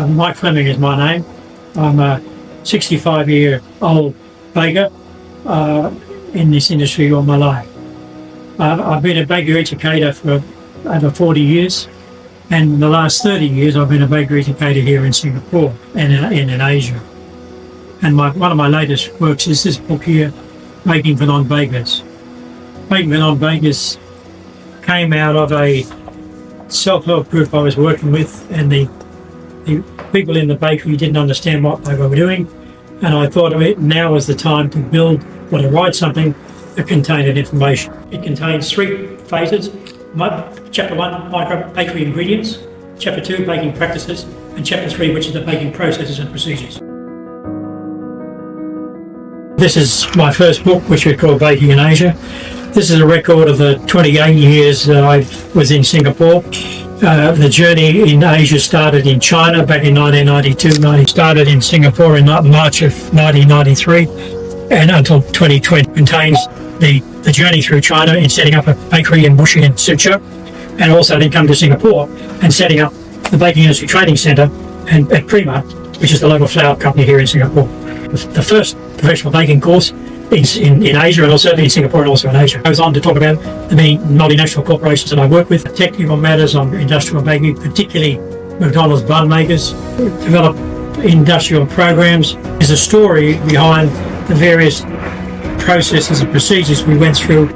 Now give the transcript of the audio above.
Mike Fleming is my name. I'm a 65-year-old baker in this industry all my life. I've been a bakery educator for over 40 years, and in the last 30 years I've been a bakery educator here in Singapore and in Asia. And one of my latest works is this book here, Baking for Non-Bakers. Baking for Non-Bakers came out of a self-help group I was working with, and the people in the bakery didn't understand what they were doing, and I thought of it, now is the time to write something that contained information. It contains 3 phases. Chapter 1, micro bakery ingredients. Chapter 2, baking practices. And Chapter 3, which is the baking processes and procedures. This is my first book, which we call Baking in Asia. This is a record of the 28 years that I was in Singapore. The journey in Asia started in China back in 1992. Started in Singapore in March of 1993, and until 2020 contains the journey through China in setting up a bakery in Wuxi in Suzhou, and also then come to Singapore and setting up the Baking Industry Training Centre at Prima, which is the local flour company here in Singapore. The first professional baking course in Asia, and also in Singapore and also in Asia. Goes on to talk about the many multinational corporations that I work with, technical matters on industrial baking, particularly McDonald's bun makers, develop industrial programs. There's a story behind the various processes and procedures we went through